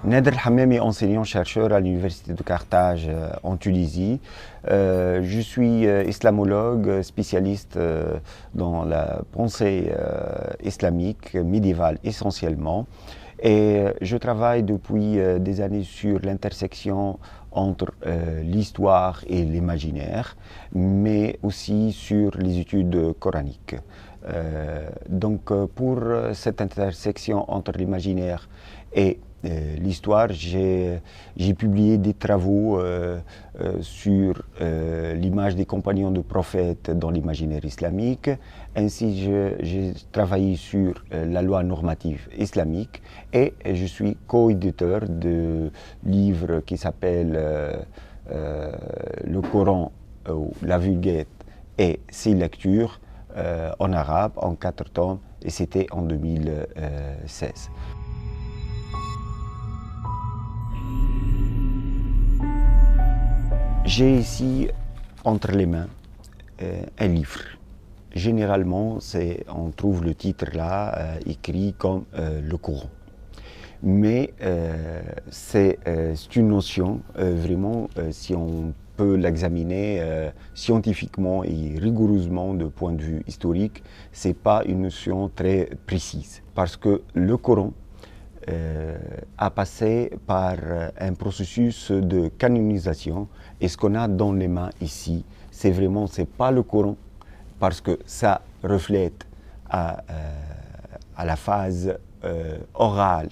Nader El-Hammami, enseignant-chercheur à l'Université de Carthage en Tunisie. Je suis islamologue, spécialiste dans la pensée islamique médiévale essentiellement. Et je travaille depuis des années sur l'intersection entre l'histoire et l'imaginaire, mais aussi sur les études coraniques. Pour cette intersection entre l'imaginaire et l'histoire, j'ai publié des travaux sur l'image des compagnons de prophètes dans l'imaginaire islamique. Ainsi, j'ai travaillé sur la loi normative islamique et je suis co-éditeur de livres qui s'appellent Le Coran, la Vulgate et ses lectures en arabe en 4 tomes, et c'était en 2016. J'ai ici entre les mains un livre. Généralement, on trouve le titre là écrit comme le Coran. Mais c'est une notion vraiment, si on peut l'examiner scientifiquement et rigoureusement de point de vue historique, c'est pas une notion très précise. Parce que le Coran a passé par un processus de canonisation, et ce qu'on a dans les mains ici, c'est pas le Coran, parce que ça reflète à la phase orale,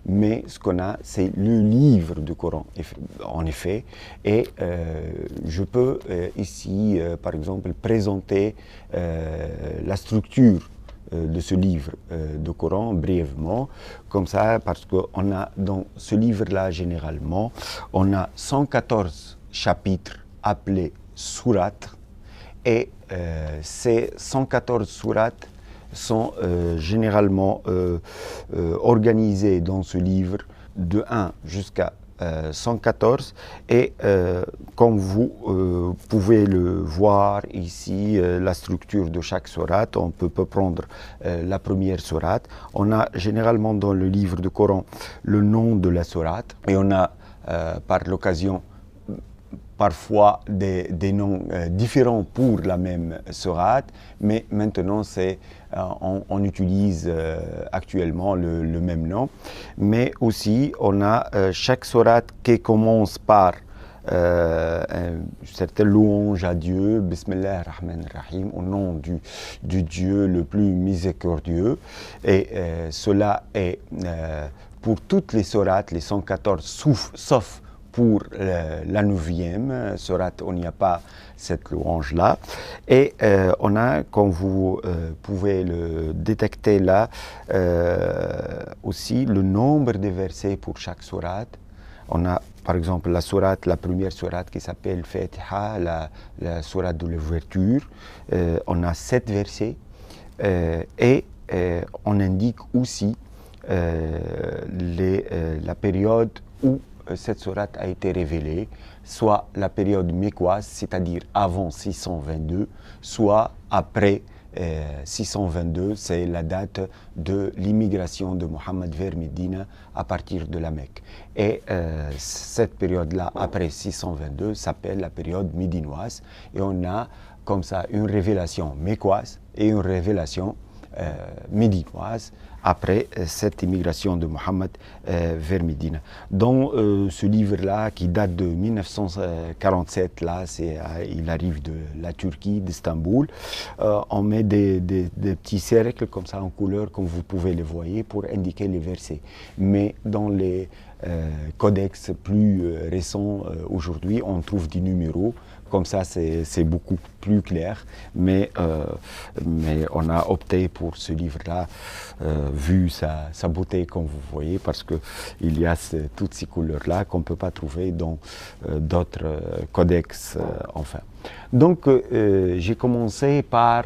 mais ce qu'on a, c'est le livre du Coran, en effet, et je peux ici, par exemple, présenter la structure de ce livre de Coran brièvement, comme ça, parce qu'on a dans ce livre-là, généralement, on a 114 chapitres appelés sourates, et ces 114 sourates sont généralement organisées dans ce livre de 1 jusqu'à 114, et comme vous pouvez le voir ici, la structure de chaque sourate, on peut prendre la première sourate. On a généralement dans le livre du Coran le nom de la sourate, et on a par l'occasion parfois des noms différents pour la même sourate, mais maintenant on utilise actuellement le même nom. Mais aussi on a chaque sourate qui commence par une certaine louange à Dieu, Bismillah ar-Rahman ar-Rahim, au nom du Dieu le plus miséricordieux, et cela est pour toutes les sourates, les 114, sauf pour la 9e sourate, on n'y a pas cette louange-là. Et on a, comme vous pouvez le détecter là, aussi le nombre de versets pour chaque sourate. On a par exemple la première sourate qui s'appelle Fatiha, la sourate de l'ouverture. On a 7 versets, et on indique aussi la période où cette sourate a été révélée, soit la période mécoise, c'est-à-dire avant 622, soit après 622, c'est la date de l'immigration de Mohammed vers Médine à partir de la Mecque. Et cette période-là, après 622, s'appelle la période médinoise, et on a comme ça une révélation mécoise et une révélation médinoise après cette immigration de Mohammed vers Médine. Dans ce livre-là, qui date de 1947, là, il arrive de la Turquie, d'Istanbul, on met des petits cercles comme ça en couleur, comme vous pouvez les voir, pour indiquer les versets. Mais dans les codex plus récents aujourd'hui, on trouve des numéros. Comme ça, c'est beaucoup plus clair, mais on a opté pour ce livre-là, vu sa beauté, comme vous voyez, parce qu'il y a toutes ces couleurs-là qu'on ne peut pas trouver dans d'autres codex, enfin. Donc, j'ai commencé par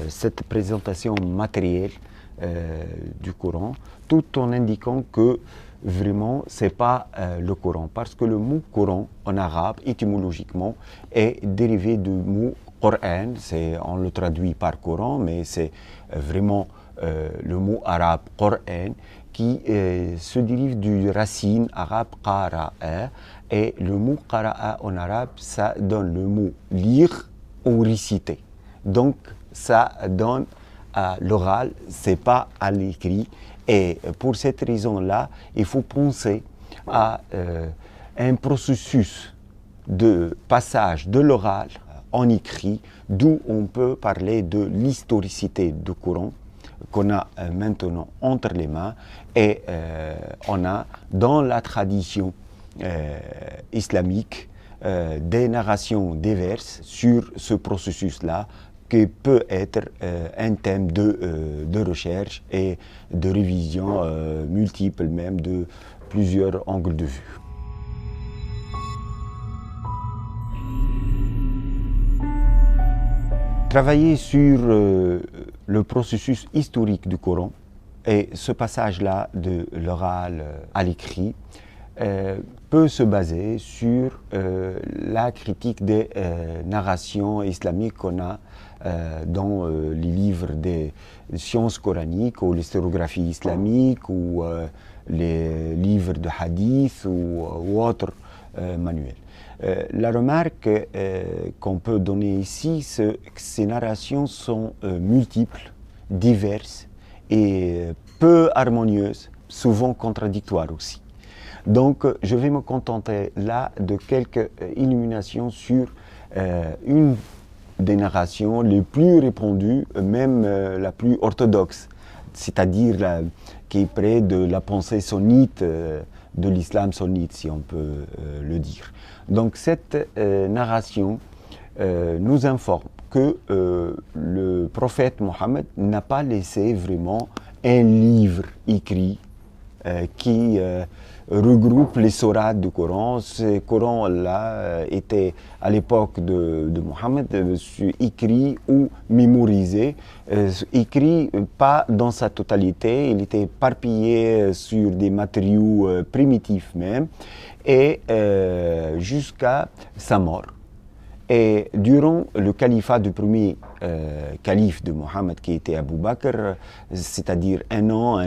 cette présentation matérielle du Coran, tout en indiquant que vraiment, ce n'est pas le Coran, parce que le mot Coran en arabe, étymologiquement, est dérivé du mot Coran. On le traduit par Coran, mais c'est vraiment le mot arabe Qur'an qui se dérive du racine arabe qara'a, et le mot qara'a en arabe, ça donne le mot lire ou réciter. Donc ça donne à l'oral, c'est pas à l'écrit, et pour cette raison-là, il faut penser à un processus de passage de l'oral en écrit, d'où on peut parler de l'historicité du Coran qu'on a maintenant entre les mains, et on a dans la tradition islamique des narrations diverses sur ce processus-là, qui peut être un thème de recherche et de révision multiple, même de plusieurs angles de vue. Travailler sur le processus historique du Coran et ce passage-là de l'oral à l'écrit peut se baser sur la critique des narrations islamiques qu'on a dans les livres des sciences coraniques ou l'historiographie islamique ou les livres de hadith ou autres manuels. La remarque qu'on peut donner ici, c'est que ces narrations sont multiples, diverses et peu harmonieuses, souvent contradictoires aussi. Donc je vais me contenter là de quelques illuminations sur une des narrations les plus répandues, même la plus orthodoxe, c'est-à-dire qui est près de la pensée sunnite, de l'islam sunnite, si on peut le dire. Donc cette narration nous informe que le prophète Mohammed n'a pas laissé vraiment un livre écrit qui regroupe les sourates du Coran. Ce Coran-là était à l'époque de Mohammed écrit ou mémorisé, écrit pas dans sa totalité, il était éparpillé sur des matériaux primitifs même, et jusqu'à sa mort. Et durant le califat du premier calife de Mohammed, qui était Abu Bakr, c'est-à-dire un an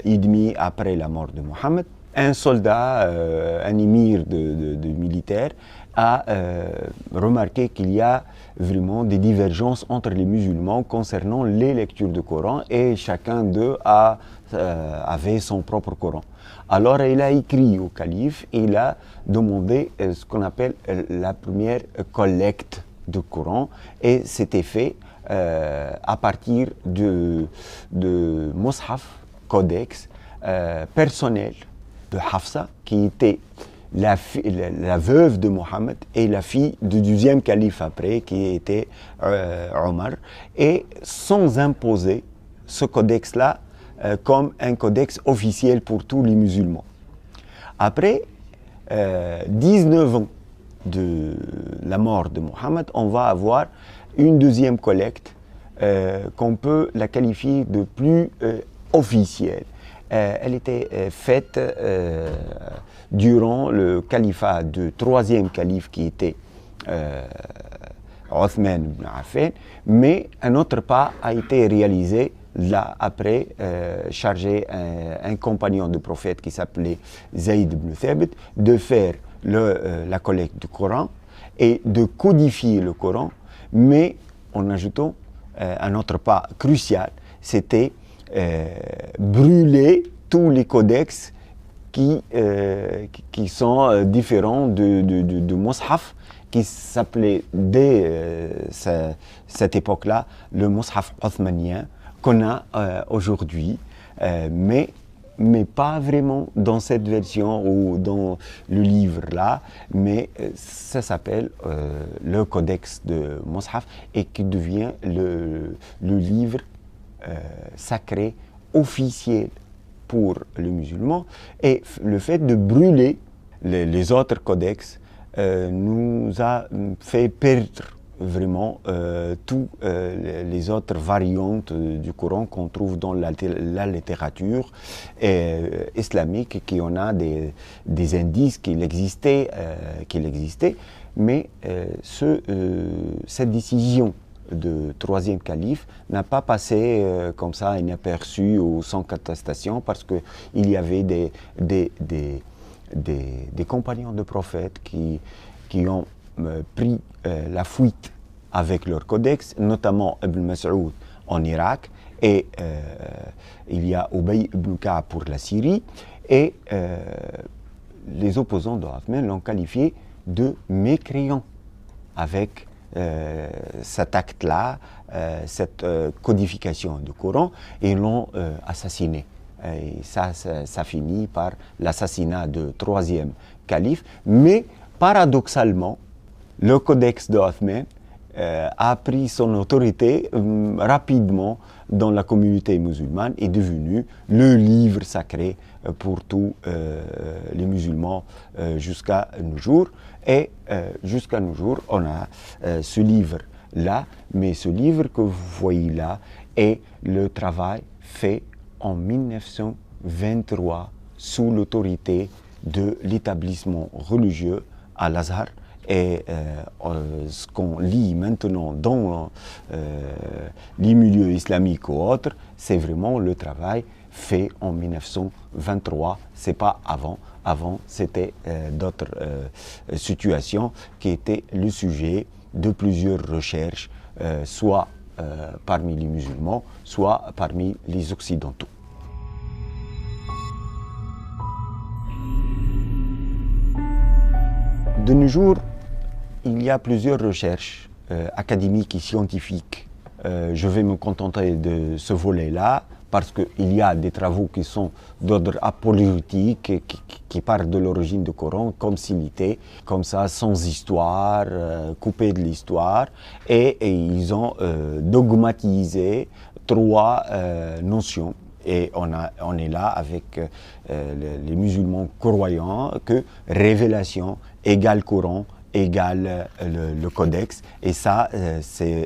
et demi après la mort de Mohammed, un soldat, un émir de militaire, a remarqué qu'il y a vraiment des divergences entre les musulmans concernant les lectures du Coran, et chacun d'eux avait son propre Coran. Alors il a écrit au calife et il a demandé ce qu'on appelle la première collecte du Coran, et c'était fait à partir de Mus'haf, codex personnel de Hafsa, qui était la veuve de Mohammed et la fille du deuxième calife après, qui était Omar, et sans imposer ce codex-là comme un codex officiel pour tous les musulmans. Après 19 ans de la mort de Mohammed, on va avoir une deuxième collecte qu'on peut la qualifier de plus officielle. Elle était faite durant le califat du troisième calife, qui était Othman ibn Affan, mais un autre pas a été réalisé là après, chargé un compagnon du prophète qui s'appelait Zayd ibn Thabit de faire la collecte du Coran et de codifier le Coran, mais en ajoutant un autre pas crucial, c'était brûler tous les codex qui sont différents de Mus'haf, qui s'appelait dès cette époque-là le Mus'haf othmanien qu'on a aujourd'hui, mais pas vraiment dans cette version ou dans le livre-là, mais ça s'appelle le codex de Mus'haf, et qui devient le livre sacré officiel pour les musulmans. Et le fait de brûler les autres codex nous a fait perdre vraiment toutes les autres variantes du Coran qu'on trouve dans la littérature islamique, qui en a des indices qu'il existait, mais cette décision de troisième calife n'a pas passé comme ça inaperçu ou sans contestation parce qu'il y avait des compagnons de prophètes qui ont pris la fuite avec leur codex, notamment Ibn Mas'ud en Irak, et il y a Ubay ibn Ka'b pour la Syrie, et les opposants de Othman l'ont qualifié de mécréant avec cet acte-là, cette codification du Coran, et l'ont assassiné. Et ça finit par l'assassinat du troisième calife, mais paradoxalement, le codex de Othman a pris son autorité rapidement dans la communauté musulmane et est devenu le livre sacré pour tous les musulmans jusqu'à nos jours. Et jusqu'à nos jours, on a ce livre-là, mais ce livre que vous voyez là est le travail fait en 1923 sous l'autorité de l'établissement religieux à l'Azhar. Et ce qu'on lit maintenant dans les milieux islamiques ou autres, c'est vraiment le travail fait en 1923, c'est pas avant. Avant, c'était d'autres situations qui étaient le sujet de plusieurs recherches, soit parmi les musulmans, soit parmi les occidentaux. De nos jours, il y a plusieurs recherches académiques et scientifiques. Je vais me contenter de ce volet-là parce qu'il y a des travaux qui sont d'ordre apologétique, qui parlent de l'origine du Coran, comme s'il était comme ça, sans histoire, coupé de l'histoire. Et ils ont dogmatisé trois notions. Et on est là avec les musulmans croyants que révélation égale Coran, égale le codex, et ça,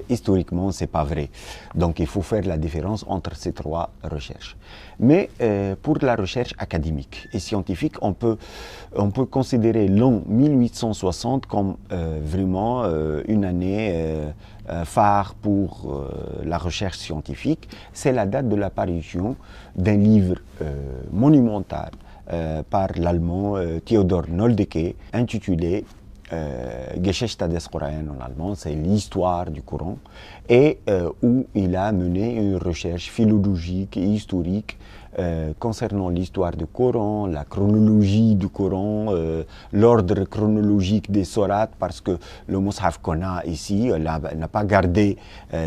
historiquement, c'est pas vrai. Donc, il faut faire la différence entre ces trois recherches. Mais pour la recherche académique et scientifique, on peut considérer l'an 1860 comme vraiment une année phare pour la recherche scientifique. C'est la date de l'apparition d'un livre monumental par l'allemand Theodor Nöldeke, intitulé Geschichte des Koran en allemand, c'est l'histoire du Coran, et où il a mené une recherche philologique et historique concernant l'histoire du Coran, la chronologie du Coran, l'ordre chronologique des sourates, parce que le Mus'haf qu'on a ici n'a pas gardé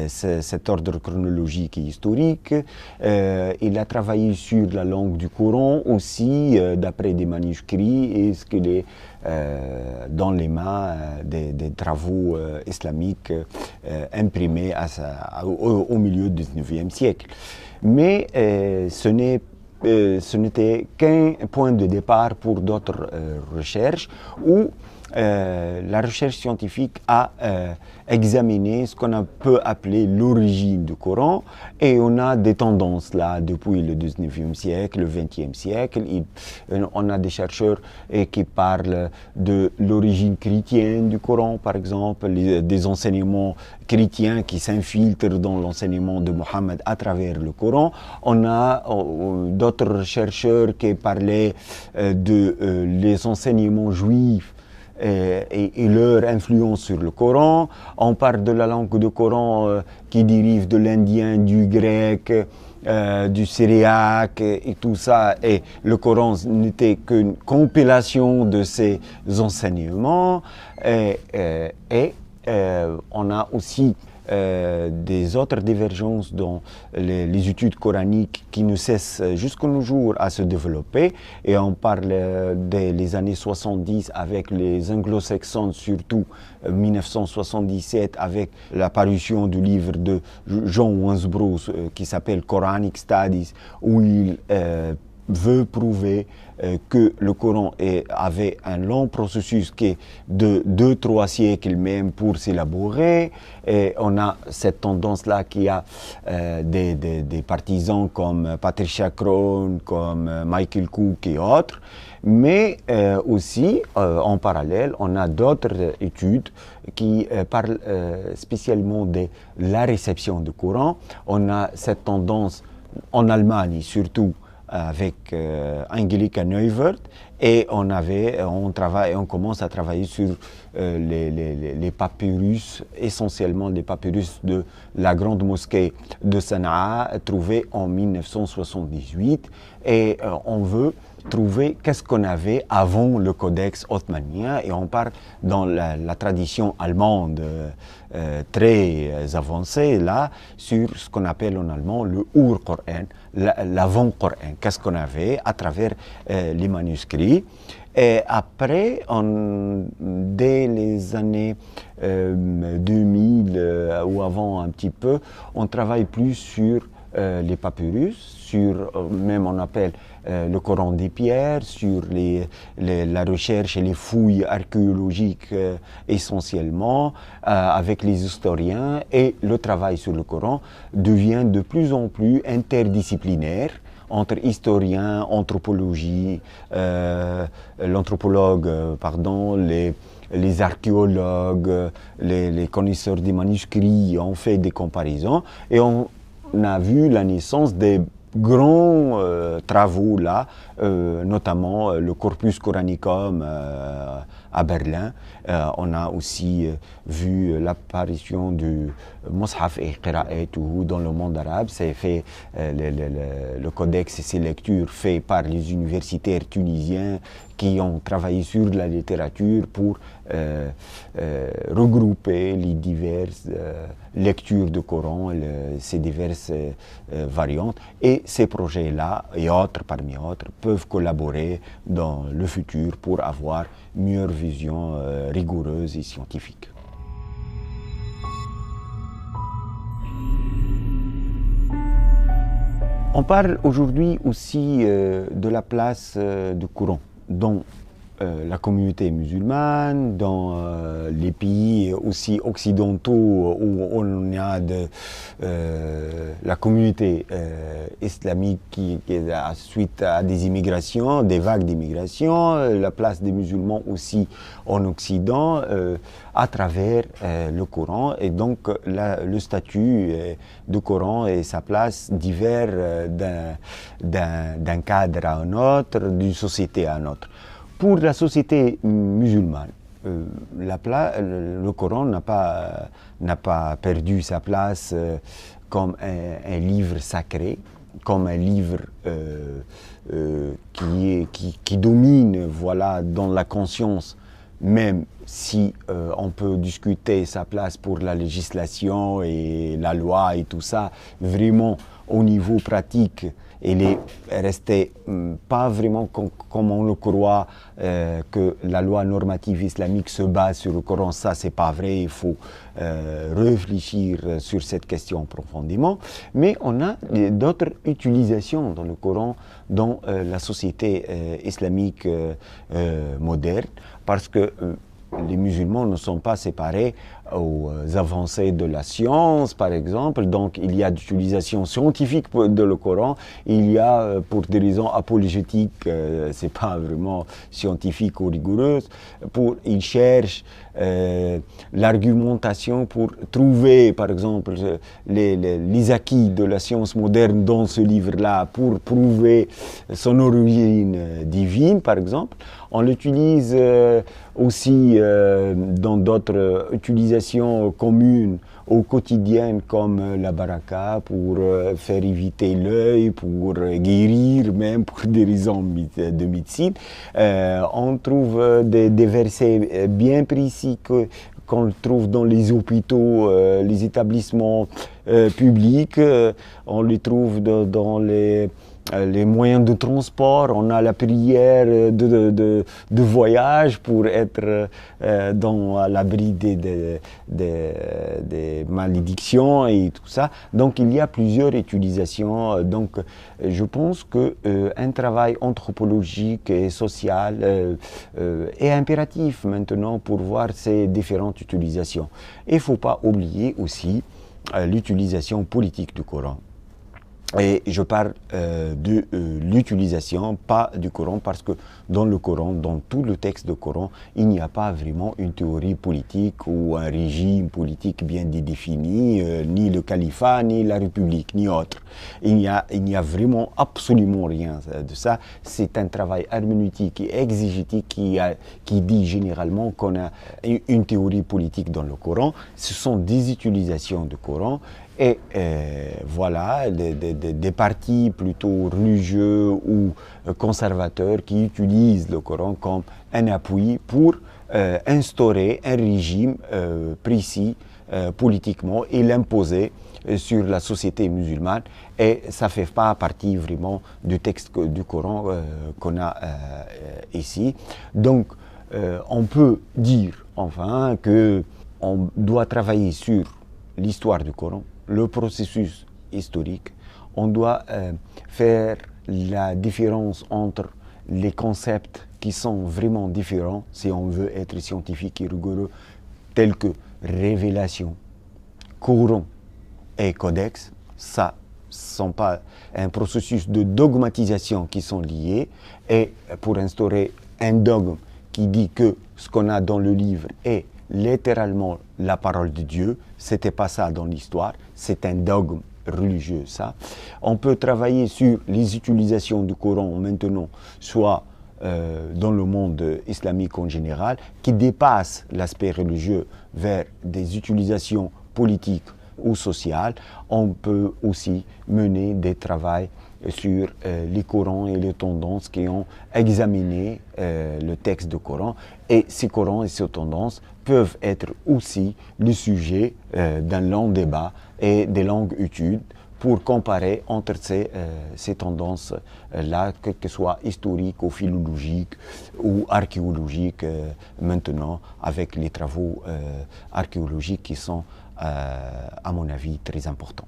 cet ordre chronologique et historique. Il a travaillé sur la langue du Coran aussi, d'après des manuscrits, et ce qu'il est dans les mains des travaux islamiques imprimés au milieu du XIXe siècle. Mais ce n'était qu'un point de départ pour d'autres recherches où la recherche scientifique a examiné ce qu'on peut appeler l'origine du Coran, et on a des tendances là depuis le 19e siècle, le 20e siècle. On a des chercheurs qui parlent de l'origine chrétienne du Coran, par exemple, des enseignements chrétiens qui s'infiltrent dans l'enseignement de Mohammed à travers le Coran. On a d'autres chercheurs qui parlaient les enseignements juifs et leur influence sur le Coran. On parle de la langue du Coran qui dérive de l'indien, du grec, du syriaque et tout ça. Et le Coran n'était qu'une compilation de ces enseignements. On a aussi des autres divergences dans les études coraniques qui ne cessent jusqu'à nos jours à se développer, et on parle des années 70 avec les anglo-saxons, surtout 1977 avec l'apparition du livre de John Wansbrough qui s'appelle Quranic Studies, où il veut prouver que le Coran avait un long processus qui est de 2-3 siècles même pour s'élaborer. Et on a cette tendance-là qui a des partisans comme Patricia Crone, comme Michael Cook et autres. Mais aussi, en parallèle, on a d'autres études qui parlent spécialement de la réception du Coran. On a cette tendance en Allemagne surtout, avec Angelika Neuwirth, et on commence à travailler sur les papyrus, essentiellement les papyrus de la grande mosquée de Sanaa, trouvés en 1978, et on veut trouver qu'est-ce qu'on avait avant le codex ottomanien, et on part dans la tradition allemande très avancée là, sur ce qu'on appelle en allemand le Ur-Qoran, l'avant-Coran, qu'est-ce qu'on avait à travers les manuscrits. Et après, dès les années 2000 ou avant un petit peu, on travaille plus sur les papyrus, sur même on appelle le Coran des pierres, sur la recherche et les fouilles archéologiques essentiellement, avec les historiens, et le travail sur le Coran devient de plus en plus interdisciplinaire entre historiens, anthropologie, les archéologues, les connaisseurs des manuscrits ont fait des comparaisons, et on a vu la naissance des grands travaux là, notamment le Corpus Coranicum à Berlin. On a aussi vu l'apparition du Mus'haf et Qira'atuhu dans le monde arabe. C'est fait, le codex et ses lectures faits par les universitaires tunisiens qui ont travaillé sur la littérature pour regrouper les diverses lectures du Coran, ces diverses variantes. Et ces projets-là, et autres parmi autres, peuvent collaborer dans le futur pour avoir une meilleure vision rigoureuse et scientifique. On parle aujourd'hui aussi de la place du Coran dans la communauté musulmane, dans les pays aussi occidentaux où on a la communauté islamique qui suite à des immigrations, des vagues d'immigration, la place des musulmans aussi en Occident à travers le Coran, et donc le statut du Coran et sa place diffèrent d'un cadre à un autre, d'une société à un autre. Pour la société musulmane, le Coran n'a pas perdu sa place comme un livre sacré, comme un livre qui domine, voilà, dans la conscience, même si on peut discuter sa place pour la législation et la loi et tout ça, vraiment au niveau pratique, il est resté pas vraiment comme on le croit, que la loi normative islamique se base sur le Coran. Ça, c'est pas vrai, il faut réfléchir sur cette question profondément. Mais on a d'autres utilisations dans le Coran dans la société islamique moderne, parce que les musulmans ne sont pas séparés aux avancées de la science, par exemple. Donc, il y a d'utilisation scientifique de le Coran. Il y a, pour des raisons apologétiques, c'est pas vraiment scientifique ou rigoureuse. Ils cherchent l'argumentation pour trouver, par exemple, les acquis de la science moderne dans ce livre-là, pour prouver son origine divine, par exemple. On l'utilise aussi dans d'autres utilisations communes au quotidien, comme la baraka, pour faire éviter l'œil, pour guérir, même pour des raisons de médecine. On trouve des versets bien précis qu'on trouve dans les hôpitaux, les établissements publics, on les trouve dans les moyens de transport, on a la prière de voyage pour être à l'abri des malédictions et tout ça. Donc il y a plusieurs utilisations. Donc je pense qu'un travail anthropologique et social est impératif maintenant pour voir ces différentes utilisations. Il ne faut pas oublier aussi l'utilisation politique du Coran. Et je parle de l'utilisation, pas du Coran, parce que dans le Coran, dans tout le texte du Coran, il n'y a pas vraiment une théorie politique ou un régime politique bien défini, ni le califat, ni la République, ni autre. Il n'y a vraiment absolument rien de ça. C'est un travail herméneutique et exégétique qui dit généralement qu'on a une théorie politique dans le Coran. Ce sont des utilisations du Coran. Et voilà, des partis plutôt religieux ou conservateurs qui utilisent le Coran comme un appui pour instaurer un régime précis politiquement et l'imposer sur la société musulmane. Et ça ne fait pas partie vraiment du texte du Coran qu'on a ici. Donc, on peut dire enfin qu'on doit travailler sur l'histoire du Coran, le processus historique. On doit faire la différence entre les concepts qui sont vraiment différents, si on veut être scientifique et rigoureux, tels que révélation, Coran et codex. Ça ne sont pas un processus de dogmatisation qui sont liés. Et pour instaurer un dogme qui dit que ce qu'on a dans le livre est littéralement la parole de Dieu, c'était pas ça dans l'histoire, c'est un dogme religieux ça. On peut travailler sur les utilisations du Coran maintenant, soit dans le monde islamique en général, qui dépassent l'aspect religieux vers des utilisations politiques ou sociales. On peut aussi mener des travaux sur les Corans et les tendances qui ont examiné le texte du Coran. Et ces Corans et ces tendances peuvent être aussi le sujet d'un long débat et des longues études pour comparer entre ces tendances-là, que ce soit historiques ou philologiques ou archéologiques maintenant, avec les travaux archéologiques qui sont, à mon avis, très importants.